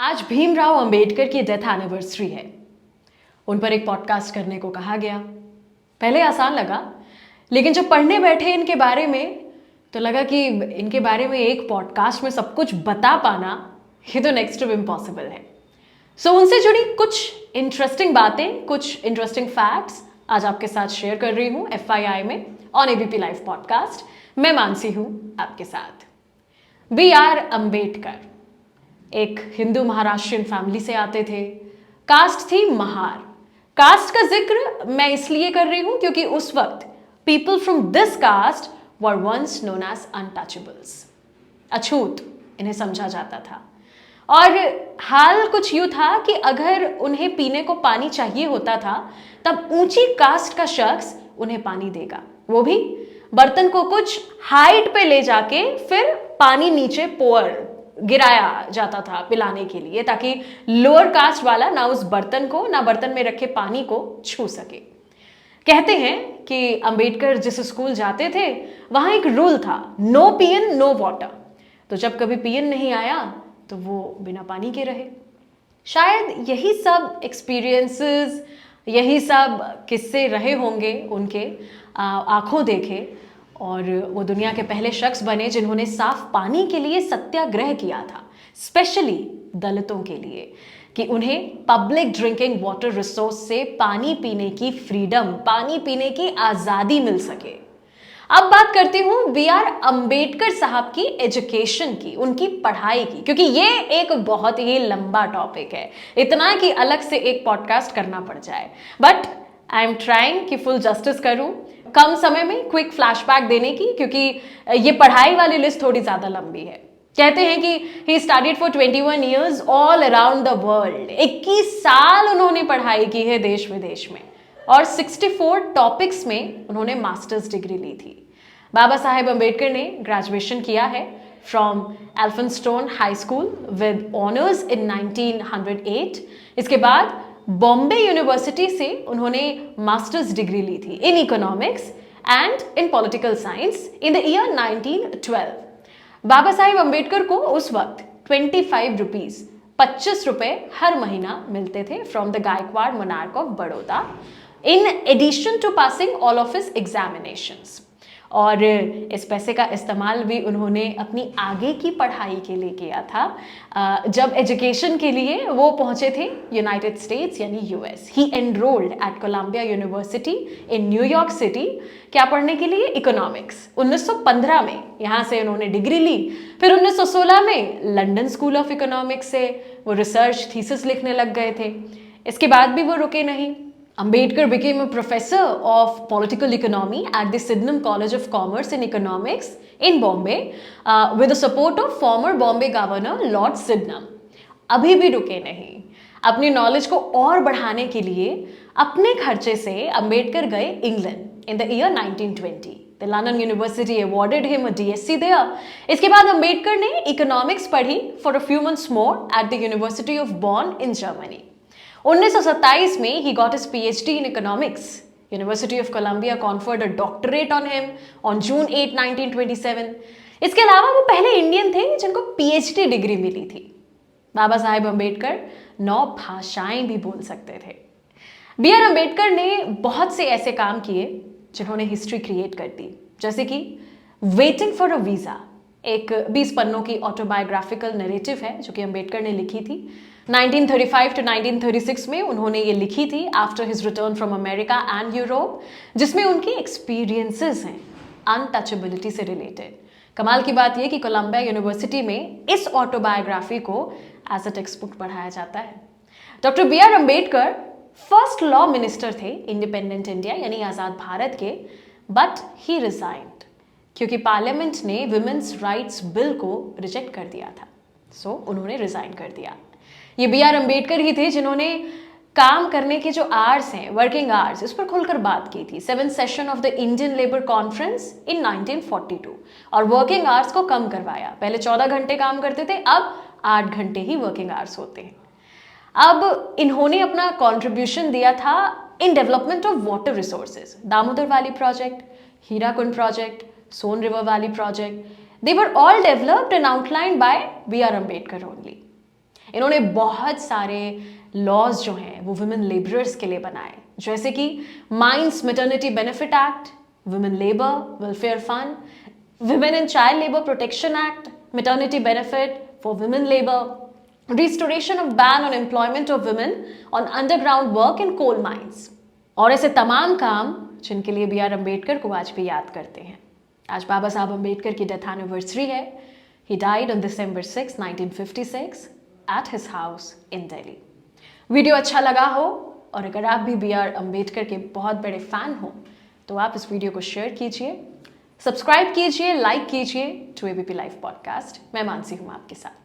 आज भीमराव अंबेडकर की death anniversary है। उन पर एक पॉडकास्ट करने को कहा गया। पहले आसान लगा, लेकिन जब पढ़ने बैठे इनके बारे में तो लगा कि इनके बारे में एक पॉडकास्ट में सब कुछ बता पाना ये तो नेक्स्ट टू इम्पॉसिबल है। सो उनसे जुड़ी कुछ इंटरेस्टिंग बातें, कुछ इंटरेस्टिंग फैक्ट्स आज आपके साथ शेयर कर रही हूँ FYI में ऑन ABP लाइव पॉडकास्ट। मैं मानसी हूँ आपके साथ। BR अंबेडकर एक हिंदू महाराष्ट्रियन फैमिली से आते थे। कास्ट थी महार। कास्ट का जिक्र मैं इसलिए कर रही हूं क्योंकि उस वक्त people from this caste were once known as untouchables. अछूत इन्हें समझा जाता था। और हाल कुछ यूं था कि अगर उन्हें पीने को पानी चाहिए होता था तब ऊंची कास्ट का शख्स उन्हें पानी देगा, वो भी बर्तन को कुछ हाइट पे ले जाके फिर पानी नीचे गिराया जाता था पिलाने के लिए, ताकि लोअर कास्ट वाला ना उस बर्तन को, ना बर्तन में रखे पानी को छू सके। कहते हैं कि अंबेडकर जिस स्कूल जाते थे वहां एक रूल था, नो पियन नो वाटर। तो जब कभी पियन नहीं आया तो वो बिना पानी के रहे। शायद यही सब एक्सपीरियंसेस, यही सब किस्से रहे होंगे उनके आंखों देखे, और वो दुनिया के पहले शख्स बने जिन्होंने साफ पानी के लिए सत्याग्रह किया था, स्पेशली दलितों के लिए, कि उन्हें पब्लिक ड्रिंकिंग वाटर रिसोर्स से पानी पीने की फ्रीडम, पानी पीने की आज़ादी मिल सके। अब बात करती हूँ BR अंबेडकर साहब की एजुकेशन की, उनकी पढ़ाई की, क्योंकि ये एक बहुत ही लंबा टॉपिक है, इतना कि अलग से एक पॉडकास्ट करना पड़ जाए। बट आई एम ट्राइंग कि फुल जस्टिस करूं कम समय में क्विक फ्लैशबैक देने की, क्योंकि ये पढ़ाई वाली लिस्ट थोड़ी ज्यादा लंबी है। कहते हैं कि he studied for 21 years all around the world. 21 साल उन्होंने पढ़ाई की है देश विदेश में, और 64 टॉपिक्स में उन्होंने मास्टर्स डिग्री ली थी। बाबा साहेब अंबेडकर ने ग्रेजुएशन किया है from Elphinstone high school with honours in 1908। इसके बाद बॉम्बे यूनिवर्सिटी से उन्होंने मास्टर्स डिग्री ली थी in economics and in political science in the year 1912। Baba Saheb Ambedkar को उस वक्त 25 रुपीज, 25 रुपए हर महीना मिलते थे from the Gaekwad monarch of Baroda, in addition to passing all of his examinations. और इस पैसे का इस्तेमाल भी उन्होंने अपनी आगे की पढ़ाई के लिए किया था। जब एजुकेशन के लिए वो पहुंचे थे यूनाइटेड स्टेट्स यानी US, he enrolled eight Colombia university in New York city. क्या पढ़ने के लिए? इकोनॉमिक्स। 1915 में यहाँ से उन्होंने डिग्री ली। फिर 1916 में लंदन स्कूल ऑफ इकोनॉमिक्स से वो रिसर्च थीसिस लिखने लग गए थे। इसके बाद भी वो रुके नहीं। Ambedkar became a professor of political economy at the Sydenham College of Commerce and Economics in Bombay with the support of former Bombay Governor Lord Sydenham. अभी भी रुके नहीं। अपनी नॉलेज को और बढ़ाने के लिए अपने खर्चे से अंबेडकर गए England in the year 1920. The London University awarded him a DSc there. इसके बाद अंबेडकर ने इकोनॉमिक्स पढ़ी for a few months more at the University of Bonn in Germany. 1927 में he got his PhD in economics. University of Columbia conferred a doctorate on him on June 8, 1927. इसके अलावा वो पहले Indian थे जिनको PhD डिग्री मिली थी। बाबा साहेब अंबेडकर 9 भाषाएं भी बोल सकते थे। BR अंबेडकर ने बहुत से ऐसे काम किए जिन्होंने हिस्ट्री क्रिएट कर दी, जैसे कि वेटिंग फॉर अ वीजा, एक 20 पन्नों की ऑटोबायोग्राफिकल नैरेटिव है जो कि अंबेडकर ने लिखी थी। 1935 टू 1936 में उन्होंने ये लिखी थी after his return from America and Europe, जिसमें उनके एक्सपीरियंसेस हैं अनटचेबिलिटी से रिलेटेड। कमाल की बात यह कि कोलंबिया यूनिवर्सिटी में इस ऑटोबायोग्राफी को एज अ टेक्स्ट बुक पढ़ाया जाता है। Doctor BR Ambedkar first law minister थे इंडिपेंडेंट इंडिया यानी आज़ाद भारत के, बट ही रिजाइंड क्योंकि पार्लियामेंट ने विमेंस राइट्स बिल को रिजेक्ट कर दिया था। सो उन्होंने रिजाइन कर दिया। ये BR अंबेडकर ही थे जिन्होंने काम करने के जो आवर्स हैं, वर्किंग आवर्स, इस पर खुलकर बात की थी 7th session of the Indian labour conference in 1942, और वर्किंग आवर्स को कम करवाया। पहले 14 घंटे काम करते थे, अब 8 घंटे ही वर्किंग आवर्स होते हैं। अब इन्होंने अपना कॉन्ट्रीब्यूशन दिया था in development of water resources. Damodar valley project, Hirakud project, Son river valley project, they were all developed and outlined by BR Ambedkar only. इन्होंने बहुत सारे लॉज जो हैं वो वुमेन लेबरर्स के लिए बनाए, जैसे कि mines maternity benefit act, women labour welfare fund, women and child labour protection act, maternity benefit for women labour, restoration of ban on employment of women on underground work in coal mines, और ऐसे तमाम काम जिनके लिए B.R. Ambedkar को आज भी याद करते हैं। आज बाबा साहब अम्बेडकर की डेथ एनिवर्सरी है। He died on December 6, 1956 at his house in Delhi। Video अच्छा लगा हो और अगर आप भी B.R. अम्बेडकर के बहुत बड़े फैन हो तो आप इस वीडियो को शेयर कीजिए, सब्सक्राइब कीजिए, लाइक कीजिए टू ABP लाइव पॉडकास्ट। मैं मानसी हूँ आपके साथ।